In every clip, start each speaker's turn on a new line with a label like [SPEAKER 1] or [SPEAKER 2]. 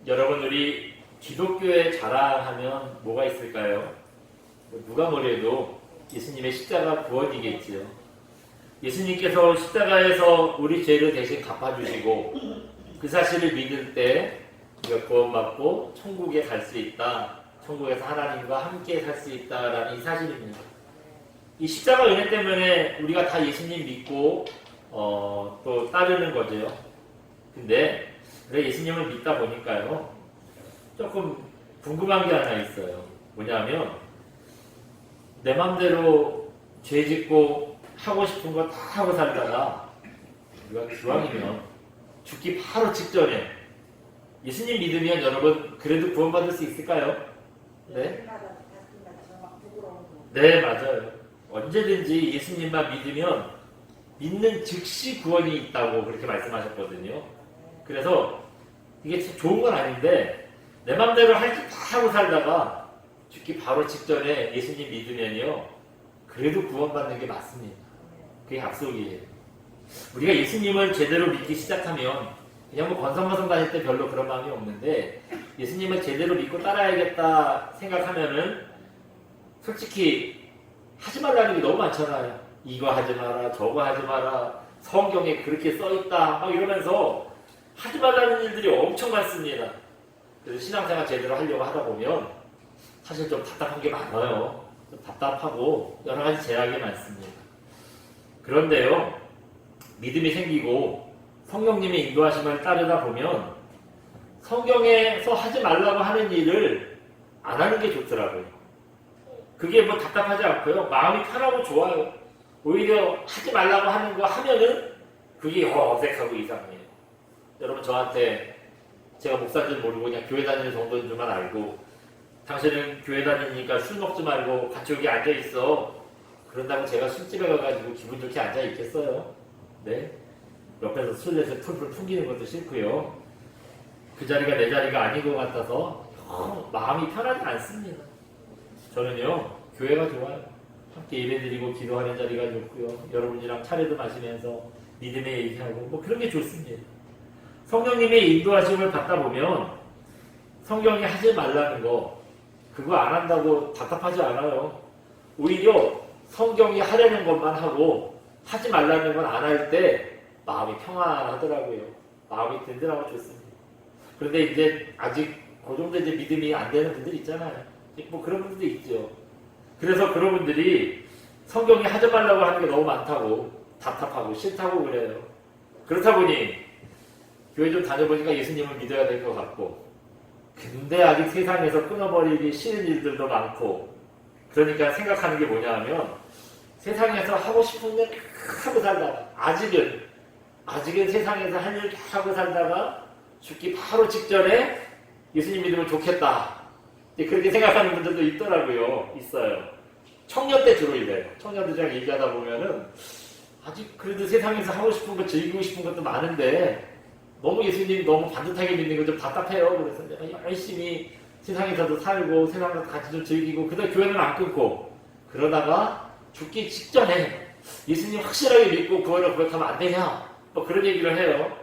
[SPEAKER 1] 여러분, 우리 기독교에 자랑하면 뭐가 있을까요? 누가 뭐래도 예수님의 십자가 구원이겠지요. 예수님께서 십자가에서 우리 죄를 대신 갚아주시고 그 사실을 믿을 때 우리가 구원받고 천국에 갈 수 있다. 천국에서 하나님과 함께 살 수 있다라는 이 사실입니다. 이 십자가 은혜 때문에 우리가 다 예수님 믿고 또 따르는 거죠. 근데 그래 예수님을 믿다 보니까요, 조금 궁금한 게 하나 있어요. 뭐냐면 내 맘대로 죄 짓고 하고 싶은 거 다 하고 살다가 우리가 기왕이면 죽기 바로 직전에 예수님 믿으면 여러분 그래도 구원받을 수 있을까요? 네? 네, 맞아요. 언제든지 예수님만 믿으면 믿는 즉시 구원이 있다고 그렇게 말씀하셨거든요. 그래서 이게 좋은 건 아닌데 내 맘대로 할 줄 다 하고 살다가 죽기 바로 직전에 예수님 믿으면요, 그래도 구원받는 게 맞습니다. 그게 약속이에요. 우리가 예수님을 제대로 믿기 시작하면 그냥 뭐 권선모성 다닐 때 별로 그런 마음이 없는데 예수님을 제대로 믿고 따라야겠다 생각하면은 솔직히 하지 말라는 게 너무 많잖아요. 이거 하지 마라, 저거 하지 마라, 성경에 그렇게 써있다 막 이러면서 하지 말라는 일들이 엄청 많습니다. 그래서 신앙생활 제대로 하려고 하다 보면 사실 좀 답답한 게 많아요. 좀 답답하고 여러 가지 제약이 많습니다. 그런데요, 믿음이 생기고 성령님의 인도하심을 따르다 보면 성경에서 하지 말라고 하는 일을 안 하는 게 좋더라고요. 그게 뭐 답답하지 않고요, 마음이 편하고 좋아요. 오히려 하지 말라고 하는 거 하면은 그게 어색하고 이상해요. 여러분, 저한테 제가 목사인 줄 모르고 그냥 교회 다니는 정도인 줄만 알고 당신은 교회 다니니까 술 먹지 말고 같이 여기 앉아있어, 그런다고 제가 술집에 가가지고 기분 좋게 앉아있겠어요? 네? 옆에서 술 내서 풀풀 풍기는 것도 싫고요. 그 자리가 내 자리가 아닌 것 같아서 마음이 편하지 않습니다. 저는요, 교회가 좋아요. 함께 예배드리고 기도하는 자리가 좋고요. 여러분이랑 차례도 마시면서 믿음의 얘기하고 뭐 그런 게 좋습니다. 성령님의 인도하심을 받다 보면 성경이 하지 말라는 거 그거 안 한다고 답답하지 않아요. 오히려 성경이 하려는 것만 하고 하지 말라는 건 안 할 때 마음이 평안하더라고요. 마음이 든든하고 좋습니다. 그런데 이제 아직 그 정도 이제 믿음이 안 되는 분들 있잖아요. 뭐 그런 분들도 있죠. 그래서 그런 분들이 성경이 하지 말라고 하는 게 너무 많다고 답답하고 싫다고 그래요. 그렇다 보니 교회 좀 다녀보니까 예수님을 믿어야 될 것 같고, 근데 아직 세상에서 끊어버리기 싫은 일들도 많고, 그러니까 생각하는 게 뭐냐 하면 세상에서 하고 싶은 일 하고 살다가 아직은 세상에서 할 일 하고 살다가 죽기 바로 직전에 예수님 믿으면 좋겠다, 그렇게 생각하는 분들도 있어요. 청년 때 주로 이래요. 청년들이랑 얘기하다 보면은 아직 그래도 세상에서 하고 싶은 거 즐기고 싶은 것도 많은데 너무 예수님 너무 반듯하게 믿는 거 좀 답답해요. 그래서 내가 열심히 세상에서도 살고 세상에서 같이 좀 즐기고 그다음 교회는 안 끊고 그러다가 죽기 직전에 예수님 확실하게 믿고 구원을 고백하면 안 되냐, 뭐 그런 얘기를 해요.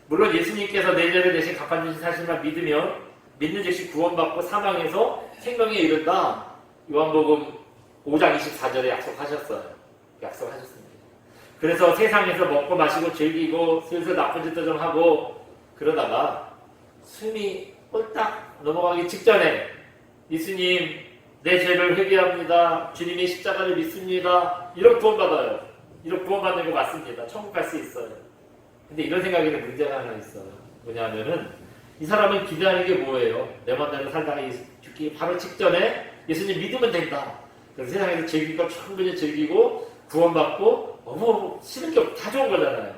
[SPEAKER 1] 물론 예수님께서 내 죄를 대신 갚아주신 사실만 믿으면 믿는 즉시 구원받고 사망해서 생명에 이른다, 요한복음 5장 24절에 약속하셨습니다. 그래서 세상에서 먹고 마시고 즐기고 슬슬 나쁜 짓도 좀 하고 그러다가 숨이 꼴딱 넘어가기 직전에 예수님 내 죄를 회개합니다, 주님의 십자가를 믿습니다, 이런 구원받아요. 이런 구원받는 거 맞습니다. 천국 갈 수 있어요. 근데 이런 생각에는 문제가 하나 있어요. 뭐냐면은 이 사람은 기대하는 게 뭐예요? 내 맘대로 살다가 죽기 바로 직전에 예수님 믿으면 된다. 그래서 세상에서 즐길 거 충분히 즐기고 구원받고 너무 싫은 게 다 좋은 거잖아요.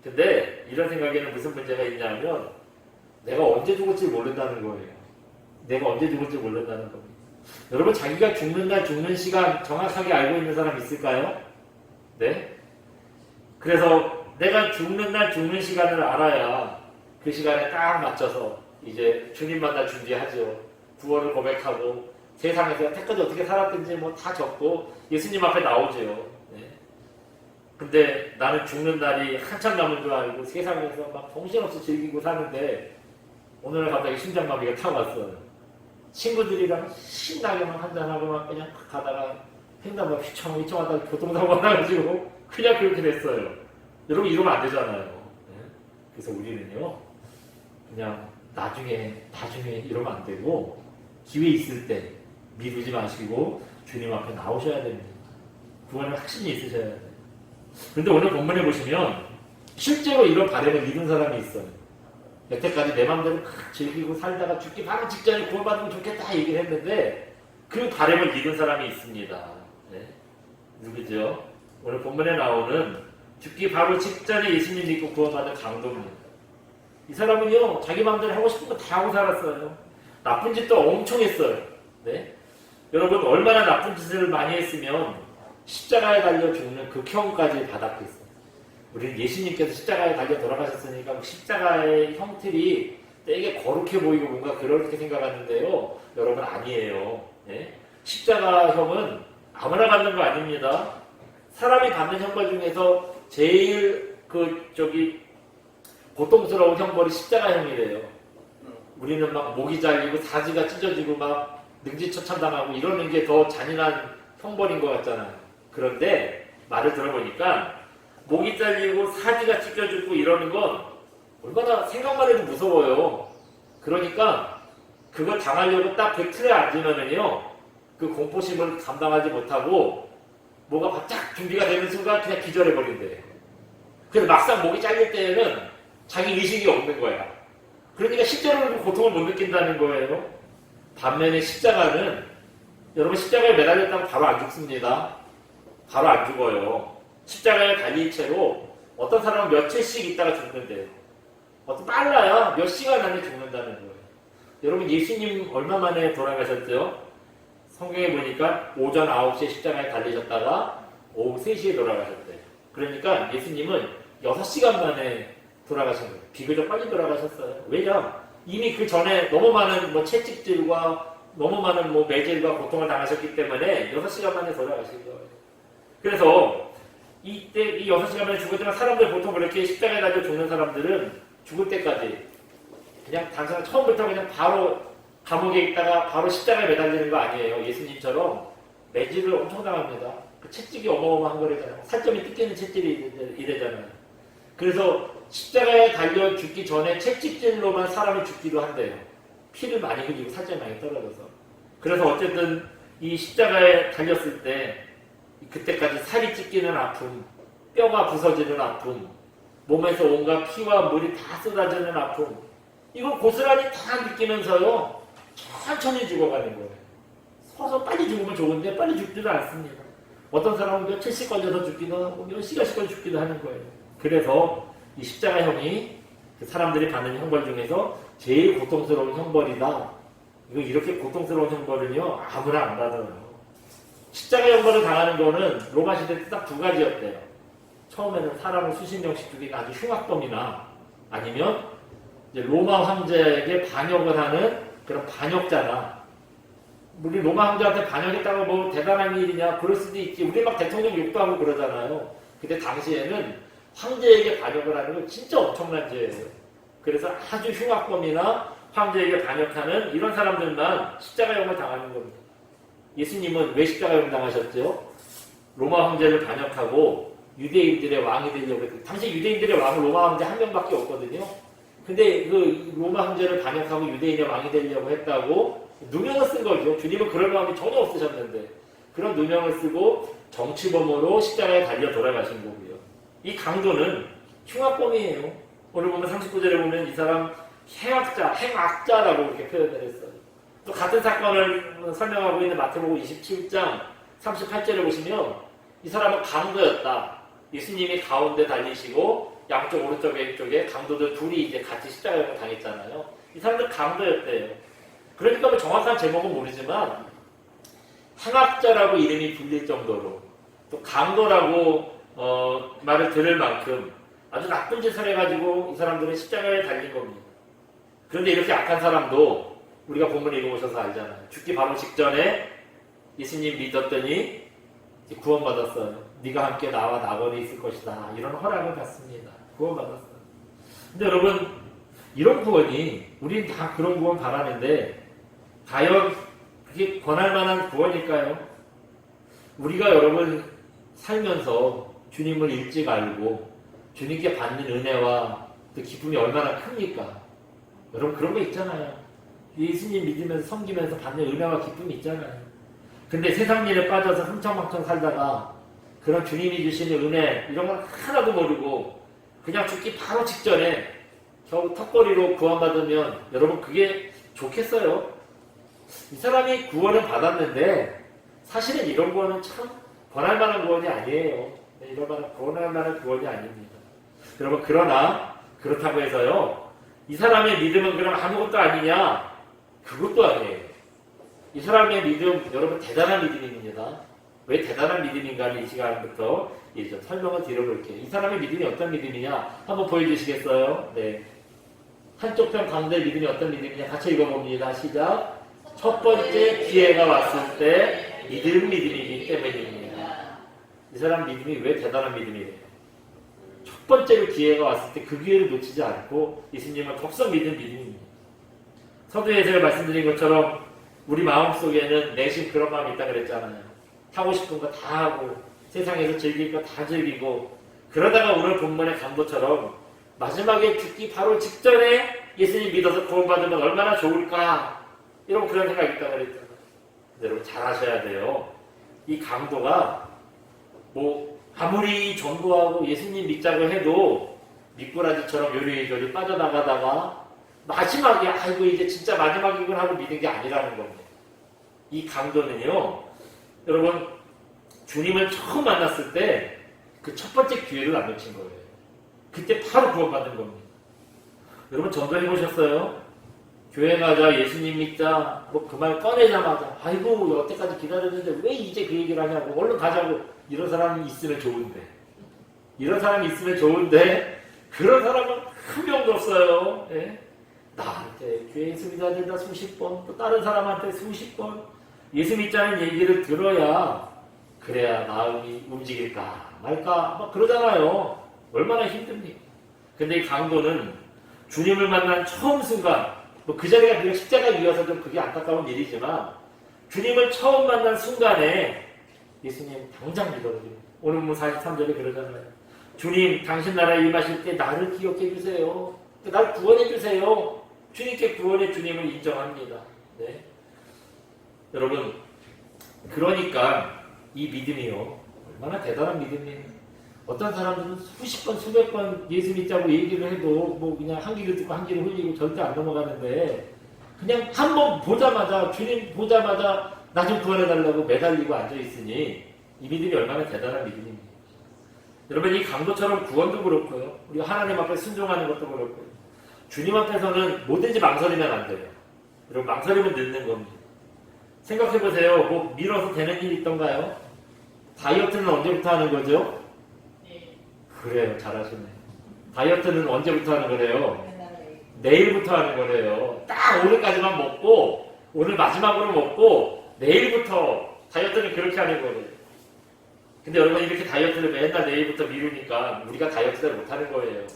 [SPEAKER 1] 근데 이런 생각에는 무슨 문제가 있냐면 내가 언제 죽을지 모른다는 거예요. 여러분, 자기가 죽는 날 죽는 시간 정확하게 알고 있는 사람 있을까요? 네? 그래서 내가 죽는 날 죽는 시간을 알아야 그 시간에 딱 맞춰서 이제 주님 만날 준비하죠. 구원을 고백하고 세상에서 여태까지 어떻게 살았든지 뭐 다 적고 예수님 앞에 나오죠. 네. 근데 나는 죽는 날이 한참 남은 줄 알고 세상에서 막 정신없이 즐기고 사는데 오늘 갑자기 심장마비가 타고 왔어요. 친구들이랑 신나게 막 한잔하고 막 그냥 가다가 횡단보도 휘청휘청 하다가 교통사고 나가지고 그냥 그렇게 됐어요. 여러분 이러면 안 되잖아요. 네? 그래서 우리는요, 그냥 나중에 이러면 안 되고 기회 있을 때 미루지 마시고 주님 앞에 나오셔야 됩니다. 그거는 확신이 있으셔야 돼요. 그런데 오늘 본문에 보시면 실제로 이런 바람을 이룬 사람이 있어요. 여태까지 내 맘대로 막 즐기고 살다가 죽기 바로 직전에 구원받으면 좋겠다 얘기를 했는데 그 바람을 이룬 사람이 있습니다. 네. 누구죠? 오늘 본문에 나오는 죽기 바로 직전에 예수님 믿고 구원받은 강도입니다. 이 사람은요, 자기 마음대로 하고 싶은 거 다 하고 살았어요. 나쁜 짓도 엄청 했어요. 네? 여러분, 얼마나 나쁜 짓을 많이 했으면 십자가에 달려 죽는 극형까지 받았겠어요. 우리는 예수님께서 십자가에 달려 돌아가셨으니까 십자가의 형틀이 되게 거룩해 보이고 뭔가 그렇게 생각하는데요. 여러분, 아니에요. 네? 십자가형은 아무나 받는 거 아닙니다. 사람이 받는 형벌 중에서 제일 고통스러운 형벌이 십자가형이래요. 우리는 막 목이 잘리고 사지가 찢어지고 막 능지처참당하고 이러는 게 더 잔인한 형벌인 것 같잖아요. 그런데 말을 들어보니까 목이 잘리고 사지가 찢겨지고 이러는 건 얼마나 생각만 해도 무서워요. 그러니까 그걸 당하려고 딱 그 틀에 앉으면은요, 그 공포심을 감당하지 못하고 뭐가 바짝 준비가 되는 순간 그냥 기절해버린대요. 그래서 막상 목이 잘릴 때에는 자기 의식이 없는 거야. 그러니까 실제로는 고통을 못 느낀다는 거예요. 반면에 십자가는, 여러분 십자가에 매달렸다고 바로 안 죽습니다. 바로 안 죽어요. 십자가에 달린 채로 어떤 사람은 며칠씩 있다가 죽는데요. 어떤 빨라야 몇 시간 안에 죽는다는 거예요. 여러분 예수님 얼마 만에 돌아가셨죠? 성경에 보니까 오전 9시에 십자가에 달리셨다가 오후 3시에 돌아가셨대요. 그러니까 예수님은 6시간 만에 돌아가신 거예요. 비교적 빨리 돌아가셨어요. 왜냐? 이미 그 전에 너무 많은 채찍질과 너무 많은 매질과 고통을 당하셨기 때문에 6시간 만에 돌아가신 거예요. 그래서 이때 이 6시간 만에 죽었지만 사람들 보통 그렇게 십자가에 달려 죽는 사람들은 죽을 때까지 그냥 당장 처음부터 그냥 바로 감옥에 있다가 바로 십자가에 매달리는 거 아니에요. 예수님처럼 매질을 엄청 당합니다. 그 채찍이 어마어마한 거래잖아요. 살점이 뜯기는 채찍이 이래잖아요. 그래서 십자가에 달려 죽기 전에 채찍질로만 사람이 죽기도 한대요. 피를 많이 흘리고 살점이 많이 떨어져서. 그래서 어쨌든 이 십자가에 달렸을 때 그때까지 살이 찢기는 아픔, 뼈가 부서지는 아픔, 몸에서 온갖 피와 물이 다 쏟아지는 아픔, 이걸 고스란히 다 느끼면서요, 천천히 죽어가는 거예요. 서서 빨리 죽으면 좋은데 빨리 죽지도 않습니다. 어떤 사람은 며칠씩 걸려서 죽기도 하고 몇 시간씩 걸려 죽기도 하는 거예요. 그래서 이 십자가형이 사람들이 받는 형벌 중에서 제일 고통스러운 형벌이다. 이거 이렇게 고통스러운 형벌은요, 아무나 안 받아요. 십자가 형벌을 당하는 거는 로마 시대 때 딱 두 가지였대요. 처음에는 사람을 수십 명씩 죽인 아주 흉악범이나 아니면 이제 로마 황제에게 반역을 하는 그런 반역자나, 우리 로마 황제한테 반역했다고 뭐 대단한 일이냐 그럴 수도 있지. 우리 막 대통령 욕도 하고 그러잖아요. 근데 당시에는 황제에게 반역을 하는 건 진짜 엄청난 죄예요. 그래서 아주 흉악범이나 황제에게 반역하는 이런 사람들만 십자가형을 당하는 겁니다. 예수님은 왜 십자가형 당하셨죠? 로마 황제를 반역하고 유대인들의 왕이 되려고 했어요. 당시 유대인들의 왕은 로마 황제 한 명밖에 없거든요. 근데 그 로마 황제를 반역하고 유대인의 왕이 되려고 했다고 누명을 쓴 거죠. 주님은 그럴 마음이 전혀 없으셨는데 그런 누명을 쓰고 정치범으로 십자가에 달려 돌아가신 거고요. 이 강도는 흉악범이에요. 오늘 보면 39절에 보면 이 사람 행악자라고 이렇게 표현을 했어요. 또 같은 사건을 설명하고 있는 마태복음 27장 38절에 보시면 이 사람은 강도였다. 예수님이 가운데 달리시고 양쪽 오른쪽 왼쪽에 강도들 둘이 이제 같이 십자가형을 당했잖아요. 이 사람들 강도였대요. 그러니까 뭐 정확한 제목은 모르지만 행악자라고 이름이 불릴 정도로 또 강도라고 말을 들을 만큼 아주 나쁜 짓을 해가지고 이 사람들은 십자가에 달린 겁니다. 그런데 이렇게 악한 사람도 우리가 본문을 읽어보셔서 알잖아요. 죽기 바로 직전에 예수님 믿었더니 구원받았어요. 네가 함께 나와 낙원에 있을 것이다. 이런 허락을 받습니다. 구원받았어요. 근데 여러분 이런 구원이 우리는 다 그런 구원 바라는데 과연 그게 권할 만한 구원일까요? 우리가 여러분 살면서 주님을 일찍 알고 주님께 받는 은혜와 그 기쁨이 얼마나 큽니까? 여러분 그런 거 있잖아요. 예수님 믿으면서 섬기면서 받는 은혜와 기쁨이 있잖아요. 근데 세상 일에 빠져서 흥청망청 살다가 그런 주님이 주시는 은혜 이런 걸 하나도 모르고 그냥 죽기 바로 직전에 겨우 턱걸이로 구원받으면 여러분 그게 좋겠어요? 이 사람이 구원을 받았는데 사실은 이런 구원은 참 권할 만한 구원이 아니에요. 이런 권할 만한 구원이 아닙니다. 여러분 그러나 그렇다고 해서요 이 사람의 믿음은 그럼 아무것도 아니냐? 그것도 아니에요. 이 사람의 믿음 여러분 대단한 믿음입니다. 왜 대단한 믿음인가를 이 시간부터 좀 설명을 드려볼게요. 이 사람의 믿음이 어떤 믿음이냐 한번 보여주시겠어요? 네. 한쪽 편 가운데 믿음이 어떤 믿음이냐 같이 읽어봅니다. 시작. 첫 번째 기회가 왔을 때 믿음이기 때문입니다. 이 사람 믿음이 왜 대단한 믿음이에요? 첫 번째로 기회가 왔을 때 그 기회를 놓치지 않고 예수님을 덥석 믿은 믿음입니다. 서두에서 말씀드린 것처럼 우리 마음속에는 내심 그런 마음이 있다 그랬잖아요. 하고 싶은 거 다 하고 세상에서 즐길 거 다 즐기고 그러다가 오늘 본문의 강도처럼 마지막에 죽기 바로 직전에 예수님 믿어서 구원받으면 얼마나 좋을까 이런 그런 생각이 있다 그랬잖아요. 여러분 잘 아셔야 돼요. 이 강도가 뭐 아무리 전도하고 예수님 믿자고 해도 미꾸라지처럼 요리조리 빠져나가다가 마지막에 아이고 이제 진짜 마지막이군 하고 믿은 게 아니라는 겁니다. 이 강도는요 여러분 주님을 처음 만났을 때 그 첫 번째 기회를 안 놓친 거예요. 그때 바로 구원받은 겁니다. 여러분 전도해 보셨어요? 교회 가자 예수님 믿자 뭐 그 말 꺼내자마자 아이고 여태까지 기다렸는데 왜 이제 그 얘기를 하냐고 얼른 가자고 이런 사람이 있으면 좋은데 이런 사람이 있으면 좋은데 그런 사람은 한 명도 없어요. 예? 나한테 교회 예수 믿어야 된다 수십 번 또 다른 사람한테 수십 번 예수 믿자는 얘기를 들어야 그래야 마음이 움직일까 말까 막 그러잖아요. 얼마나 힘듭니까? 근데 이 강도는 주님을 만난 처음 순간 뭐 그 자리가 비록 십자가 위여서 좀 그게 안타까운 일이지만 주님을 처음 만난 순간에 예수님 당장 믿어버립니다. 오늘 뭐 43절에 그러잖아요. 주님 당신 나라에 임하실 때 나를 기억해 주세요. 날 구원해 주세요. 주님께 구원의 주님을 인정합니다. 네. 여러분 그러니까 이 믿음이요 얼마나 대단한 믿음이에요. 어떤 사람들은 수십 번 수백 번 예수 믿자고 얘기를 해도 뭐 그냥 한 귀를 듣고 한 귀를 흘리고 절대 안 넘어가는데 그냥 한 번 보자마자 주님 보자마자 나 좀 구원해달라고 매달리고 앉아있으니 이 믿음이 얼마나 대단한 믿음입니다. 여러분 이 강도처럼 구원도 그렇고요 우리가 하나님 앞에 순종하는 것도 그렇고요 주님 앞에서는 뭐든지 망설이면 안 돼요. 여러분 망설이면 늦는 겁니다. 생각해보세요. 뭐 밀어서 되는 일이 있던가요? 다이어트는 언제부터 하는 거죠? 그래요. 잘하시네. 다이어트는 언제부터 하는 거래요? 내일부터 하는 거래요. 딱 오늘까지만 먹고 오늘 마지막으로 먹고 내일부터 다이어트는 그렇게 하는 거래요. 근데 여러분 이렇게 다이어트를 맨날 내일부터 미루니까 우리가 다이어트를 못하는 거예요.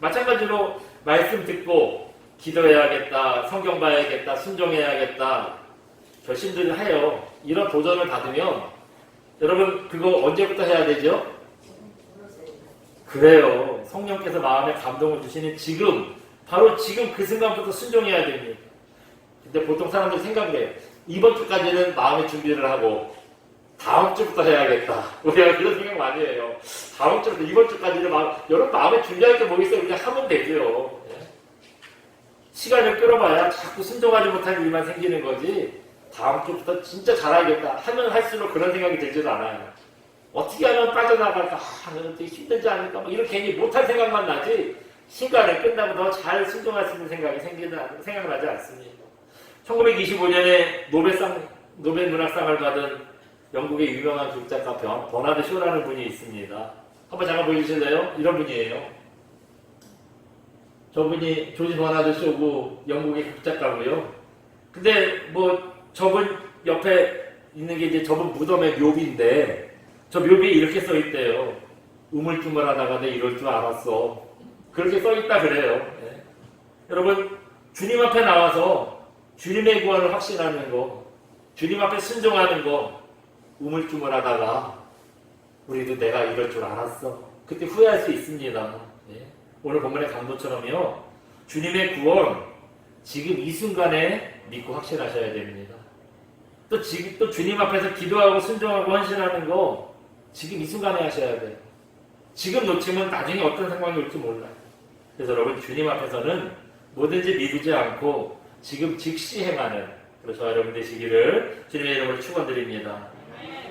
[SPEAKER 1] 마찬가지로 말씀 듣고 기도해야겠다, 성경 봐야겠다, 순종해야겠다 결심들을 해요. 이런 도전을 받으면 여러분 그거 언제부터 해야 되죠? 그래요. 성령께서 마음에 감동을 주시는 지금 바로 지금 그 순간부터 순종해야 됩니다. 근데 보통 사람들이 생각을 해요. 이번 주까지는 마음의 준비를 하고 다음 주부터 해야겠다. 우리가 그런 생각 많이 해요. 다음 주부터 이번 주까지는 여러분 마음에 준비할 게 뭐 있어요? 그냥 하면 되죠. 시간을 끌어봐야 자꾸 순종하지 못할 일만 생기는 거지 다음 주부터 진짜 잘하겠다 하면 할수록 그런 생각이 들지도 않아요. 어떻게 하면 빠져나갈까? 되게 힘들지 않을까? 뭐 이렇게 괜히 못할 생각만 나지 시간을 끝나고 더 잘 순종할 수 있는 생각이 생각나지 않습니다. 1925년에 노벨 문학상을 받은 영국의 유명한 극작가 버나드 쇼라는 분이 있습니다. 한번 잠깐 보여주실래요? 이런 분이에요. 저분이 조지 버나드 쇼고 영국의 극작가고요. 근데 뭐 저분 옆에 있는 게 이제 저분 무덤의 묘비인데 저 묘비에 이렇게 써있대요. 우물쭈물하다가 내 이럴 줄 알았어. 그렇게 써있다 그래요. 네. 여러분, 주님 앞에 나와서 주님의 구원을 확신하는 거, 주님 앞에 순종하는 거, 우물쭈물하다가 우리도 내가 이럴 줄 알았어. 그때 후회할 수 있습니다. 네. 오늘 본문의 강도처럼요. 주님의 구원, 지금 이 순간에 믿고 확신하셔야 됩니다. 또 주님 앞에서 기도하고 순종하고 헌신하는 거 지금 이 순간에 하셔야 돼요. 지금 놓치면 나중에 어떤 상황이 올지 몰라요. 그래서 여러분, 주님 앞에서는 뭐든지 미루지 않고 지금 즉시 행하는 저와 여러분 되시기를 주님의 이름으로 축원드립니다.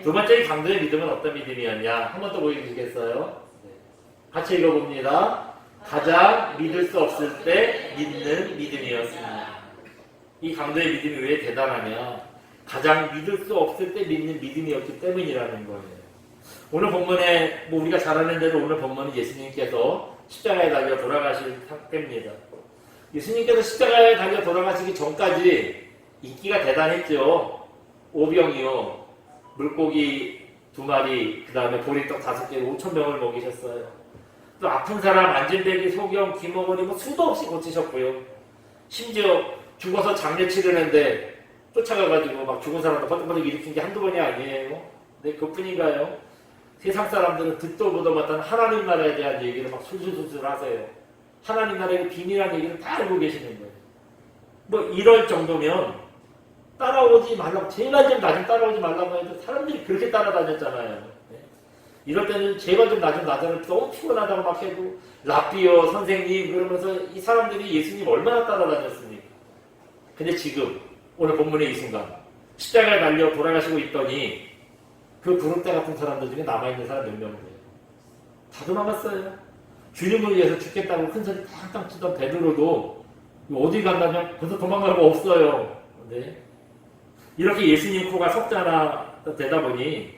[SPEAKER 1] 두 번째 강도의 믿음은 어떤 믿음이었냐? 한 번 더 보여주시겠어요? 같이 읽어봅니다. 가장 믿을 수 없을 때 믿는 믿음이었습니다. 이 강도의 믿음이 왜 대단하냐? 가장 믿을 수 없을 때 믿는 믿음이었기 때문이라는 거예요. 오늘 본문에 우리가 잘 아는 대로 오늘 본문은 예수님께서 십자가에 달려 돌아가실 때입니다. 예수님께서 십자가에 달려 돌아가시기 전까지 인기가 대단했죠. 오병이요, 물고기 2마리, 그 다음에 보리떡 5개, 5,000명을 먹이셨어요. 또 아픈 사람 안진뱅이, 소경, 귀머거리 수도 없이 고치셨고요. 심지어 죽어서 장례 치르는데 쫓아가가지고 막 죽은 사람도 버떡버떡 일으킨 게 한두 번이 아니에요. 네, 그뿐인가요? 세상 사람들은 듣도 보도 못한 하나님 나라에 대한 얘기를 막 술술술술 하세요. 하나님 나라의 비밀한 얘기를 다 알고 계시는 거예요. 뭐 이럴 정도면 따라오지 말라고, 제발 좀 나 좀 따라오지 말라고 해도 사람들이 그렇게 따라다녔잖아요. 네. 이럴 때는 제발 좀 나 좀 나자는 너무 피곤하다고 막 해도 라삐어 선생님 그러면서 이 사람들이 예수님 얼마나 따라다녔습니까? 근데 지금 오늘 본문의 이 순간 십자가에 달려 돌아가시고 있더니 그 구름대 같은 사람들 중에 남아있는 사람 몇 명이에요? 다 도망갔어요. 주님을 위해서 죽겠다고 큰 소리 탕탕 치던 베드로도 어디 간다면 벌써 도망가고 없어요. 네. 이렇게 예수님 코가 석자나 되다 보니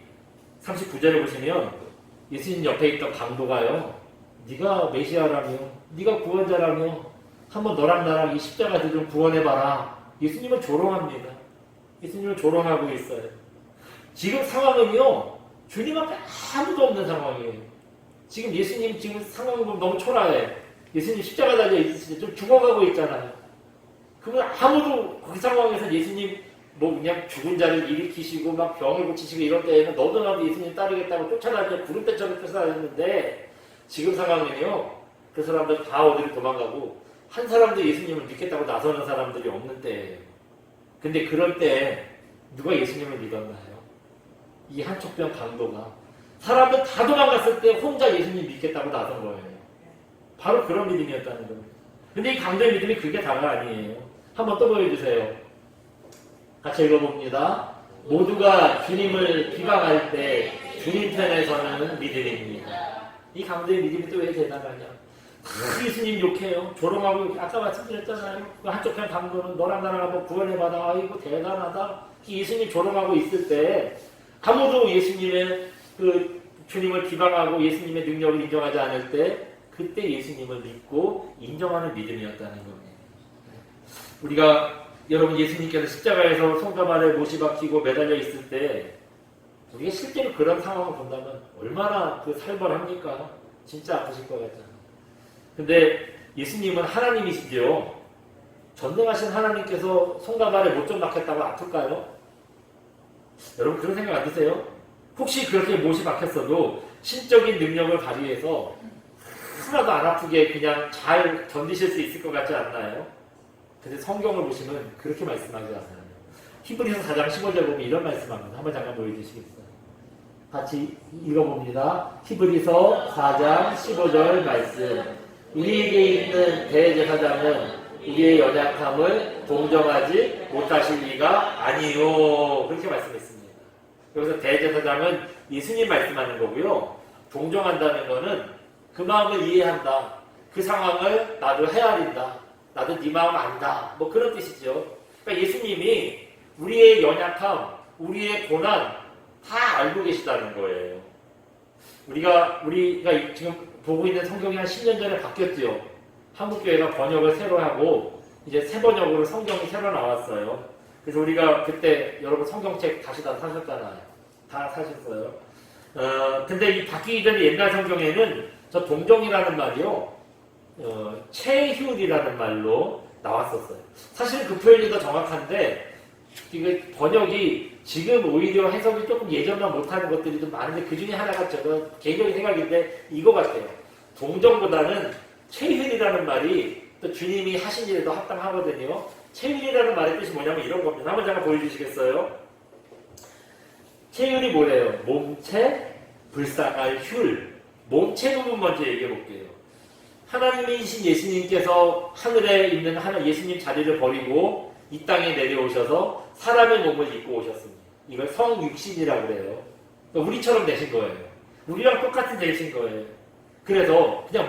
[SPEAKER 1] 39절에 보시면 예수님 옆에 있던 강도가요, 네가 메시아라며, 네가 구원자라며 한번 너랑 나랑 이 십자가에서 좀 구원해봐라. 예수님을 조롱합니다. 예수님을 조롱하고 있어요. 지금 상황은요, 주님 앞에 아무도 없는 상황이에요. 지금 예수님 지금 상황을 보면 너무 초라해. 예수님 십자가 달려 있으시죠. 좀 죽어가고 있잖아요. 그분 아무도 그 상황에서 예수님 그냥 죽은 자를 일으키시고 막 병을 고치시고 이럴 때에는 너도 나도 예수님 따르겠다고 쫓아다니며 구름대처럼 쫓아다녔는데 지금 상황은요, 그 사람들 다 어디로 도망가고 한 사람도 예수님을 믿겠다고 나서는 사람들이 없는 때예요. 근데 그럴 때 누가 예수님을 믿었나요? 이 한척병 강도가 사람들 다 도망갔을 때 혼자 예수님 믿겠다고 나선 거예요. 바로 그런 믿음이었다는 겁니다. 근데 이 강도의 믿음이 그게 다가 아니에요. 한번 또 보여주세요. 같이 읽어봅니다. 모두가 주님을 비방할 때 주님 편에 서는 믿음입니다. 이 강도의 믿음이 또 왜 대단하냐? 예수님 욕해요. 조롱하고, 아까 말씀드렸잖아요. 그 한쪽 편 강도는 너랑 나랑 한번 구원해봐라. 아이고 대단하다. 예수님 조롱하고 있을 때 아무도 예수님의 그 주님을 비방하고 예수님의 능력을 인정하지 않을 때 그때 예수님을 믿고 인정하는 믿음이었다는 겁니다. 우리가 여러분 예수님께서 십자가에서 손가락 아래 못이 박히고 매달려 있을 때 우리가 실제로 그런 상황을 본다면 얼마나 그 살벌합니까? 진짜 아프실 것 같잖아요. 근데 예수님은 하나님이시죠. 전능하신 하나님께서 손가락 아래 못 좀 박혔다고 아플까요? 여러분 그런 생각 안 드세요? 혹시 그렇게 못이 박혔어도 신적인 능력을 발휘해서 하나도 안 아프게 그냥 잘 견디실 수 있을 것 같지 않나요? 근데 성경을 보시면 그렇게 말씀하지 않아요. 히브리서 4장 15절 보면 이런 말씀합니다. 한번 잠깐 보여주시겠어요? 같이 읽어봅니다. 히브리서 4장 15절 말씀. 우리에게 있는 대제사장은 우리의 연약함을 동정하지 못하실 리가 아니요. 그렇게 말씀했습니다. 여기서 대제사장은 예수님 말씀하는 거고요. 동정한다는 거는 그 마음을 이해한다. 그 상황을 나도 헤아린다. 나도 네 마음 안다. 뭐 그런 뜻이죠. 그러니까 예수님이 우리의 연약함, 우리의 고난 다 알고 계시다는 거예요. 우리가 지금 보고 있는 성경이 한 10년 전에 바뀌었죠. 한국교회가 번역을 새로 하고 이제 새 번역으로 성경이 새로 나왔어요. 그래서 우리가 그때 여러분 성경책 다시 다 사셨잖아요. 다 사셨어요. 근데 이 바뀌기 전에 옛날 성경에는 저 동정이라는 말이요. 최휼이라는 말로 나왔었어요. 사실 그 표현이 더 정확한데 이게 번역이 지금 오히려 해석이 조금 예전만 못하는 것들이 좀 많은데 그 중에 하나가 저는 개인적인 생각인데 이거 같아요. 동정보다는 최휼이라는 말이 또 주님이 하신 일에도 합당하거든요. 최휼이라는 말의 뜻이 뭐냐면 이런 겁니다. 한번 잠깐 보여주시겠어요? 최휼이 뭐래요? 몸체, 불쌍할 휼. 몸체 부분 먼저 얘기해 볼게요. 하나님이신 예수님께서 하늘에 있는 예수님 자리를 버리고 이 땅에 내려오셔서 사람의 몸을 입고 오셨습니다. 이걸 성육신이라고 그래요. 그러니까 우리처럼 되신 거예요. 우리랑 똑같이 되신 거예요. 그래서 그냥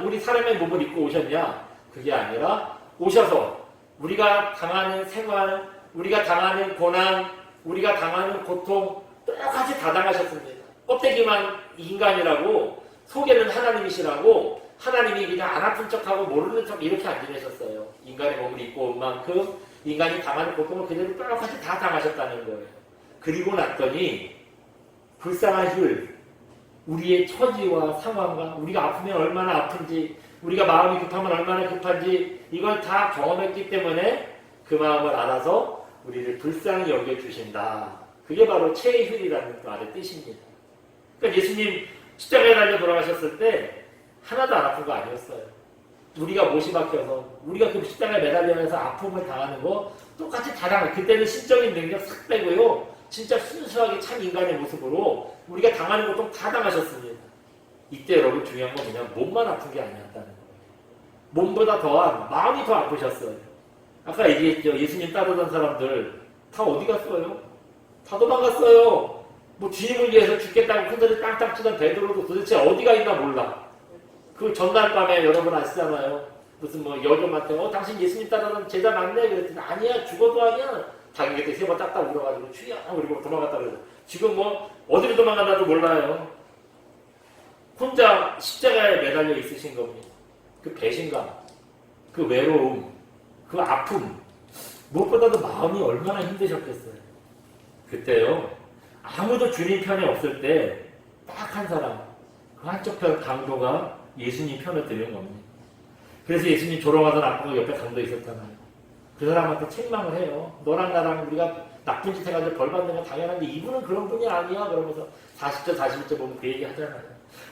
[SPEAKER 1] 우리 사람의 몸을 입고 오셨냐? 그게 아니라 오셔서 우리가 당하는 생활, 우리가 당하는 고난, 우리가 당하는 고통 똑같이 다 당하셨습니다. 껍데기만 인간이라고 속에는 하나님이시라고 하나님이 그냥 안 아픈 척하고 모르는 척 이렇게 안 지내셨어요. 인간의 몸을 입고 온 만큼 인간이 당하는 고통을 그대로 똑같이 다 당하셨다는 거예요. 그리고 났더니 불쌍한 휼, 우리의 처지와 상황과 우리가 아프면 얼마나 아픈지 우리가 마음이 급하면 얼마나 급한지 이걸 다 경험했기 때문에 그 마음을 알아서 우리를 불쌍히 여겨주신다. 그게 바로 최휼이라는 말의 뜻입니다. 그러니까 예수님 십자가에 달려 돌아가셨을 때 하나도 안 아픈 거 아니었어요. 우리가 못이 박혀서 우리가 그 십자가에 매달리면서 아픔을 당하는 거 똑같이 다 당해요. 그때는 신적인 능력 싹 빼고요. 진짜 순수하게 참 인간의 모습으로 우리가 당하는 고통 다 당하셨습니다. 이때 여러분 중요한 건 그냥 몸만 아픈 게 아니었다는 거예요. 몸보다 더한 마음이 더 아프셨어요. 아까 얘기했죠. 예수님 따르던 사람들 다 어디 갔어요? 다 도망갔어요. 뭐 주님을 위해서 죽겠다고 큰소리 땅땅 치던 베드로도 도대체 어디가 있나 몰라. 그 전날 밤에 여러분 아시잖아요. 무슨 여종한테 당신 예수님 따르던 제자 맞네? 그랬더니 아니야 죽어도 아니야. 자기 그때 세 번 딱딱 울어가지고 주여 그리고 도망갔다 그래서 지금 어디로 도망갔나도 몰라요. 혼자 십자가에 매달려 있으신 겁니다. 그 배신감, 그 외로움, 그 아픔 무엇보다도 마음이 얼마나 힘드셨겠어요. 그때요. 아무도 주님 편에 없을 때 딱 한 사람, 그 한쪽 편 강도가 예수님 편을 드는 겁니다. 그래서 예수님 조롱하던 아빠가 옆에 강도 있었잖아요. 그 사람한테 책망을 해요. 너랑 나랑 우리가 나쁜 짓 해가지고 벌 받는 건 당연한데 이분은 그런 분이 아니야. 그러면서 40절, 41절 보면 그 얘기 하잖아요.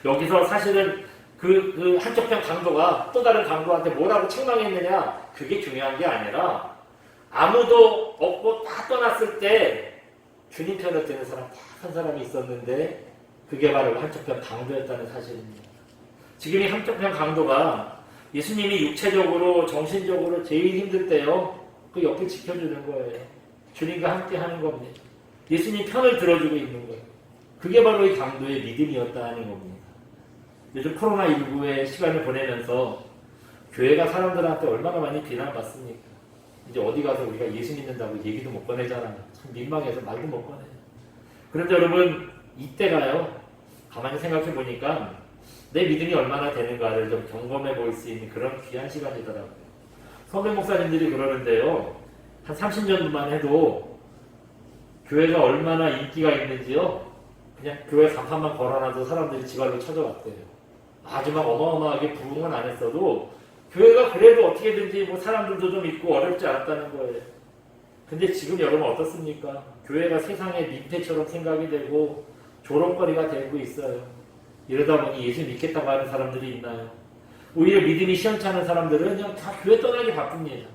[SPEAKER 1] 여기서 사실은 그 한쪽 편 강도가 또 다른 강도한테 뭐라고 책망했느냐 그게 중요한 게 아니라 아무도 없고 다 떠났을 때 주님 편을 드는 사람 딱 한 사람이 있었는데 그게 바로 한쪽 편 강도였다는 사실입니다. 지금 이 한쪽 편 강도가 예수님이 육체적으로 정신적으로 제일 힘들 때요. 그 옆에 지켜주는 거예요. 주님과 함께 하는 겁니다. 예수님 편을 들어주고 있는 거예요. 그게 바로 이 강도의 믿음이었다는 겁니다. 요즘 코로나19의 시간을 보내면서 교회가 사람들한테 얼마나 많이 비난받습니까? 이제 어디 가서 우리가 예수 믿는다고 얘기도 못 꺼내잖아요. 참 민망해서 말도 못 꺼내요. 그런데 여러분 이때가요. 가만히 생각해 보니까 내 믿음이 얼마나 되는가를 좀 점검해 볼 수 있는 그런 귀한 시간이더라고요. 선배 목사님들이 그러는데요. 한 30년만 해도 교회가 얼마나 인기가 있는지요. 그냥 교회 간판만 걸어놔도 사람들이 지발로 찾아왔대요. 아주 막 어마어마하게 부흥은 안 했어도 교회가 그래도 어떻게든지 사람들도 좀 있고 어렵지 않았다는 거예요. 근데 지금 여러분 어떻습니까? 교회가 세상의 민폐처럼 생각이 되고 조롱거리가 되고 있어요. 이러다 보니 예수 믿겠다고 하는 사람들이 있나요? 오히려 믿음이 시원찮은 사람들은 그냥 다 교회 떠나기 바쁩니다.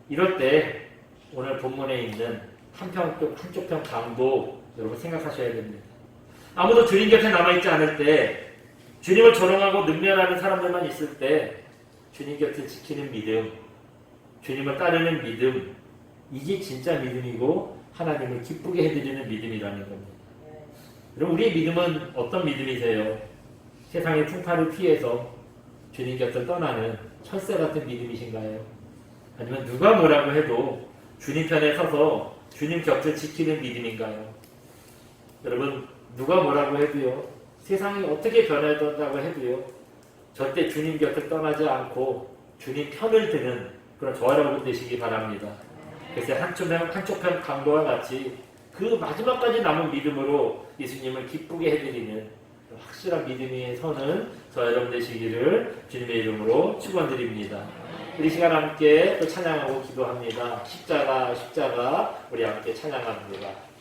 [SPEAKER 1] 이럴 때 오늘 본문에 있는 한쪽 편 강도 여러분 생각하셔야 됩니다. 아무도 주님 곁에 남아있지 않을 때 주님을 조롱하고 능멸하는 사람들만 있을 때 주님 곁을 지키는 믿음, 주님을 따르는 믿음 이게 진짜 믿음이고 하나님을 기쁘게 해드리는 믿음이라는 겁니다. 그럼 우리의 믿음은 어떤 믿음이세요? 세상의 풍파를 피해서 주님 곁을 떠나는 철새 같은 믿음이신가요? 아니면 누가 뭐라고 해도 주님 편에 서서 주님 곁을 지키는 믿음인가요? 여러분 누가 뭐라고 해도요. 세상이 어떻게 변하다고 해도요. 절대 주님 곁을 떠나지 않고 주님 편을 드는 그런 저와 여러분 되시기 바랍니다. 그래서 한쪽 편 강도와 같이 그 마지막까지 남은 믿음으로 예수님을 기쁘게 해드리는 확실한 믿음이 서는 저와 여러분 되시기를 주님의 이름으로 축원드립니다. 우리 시간 함께 또 찬양하고 기도합니다. 십자가 우리 함께 찬양합니다.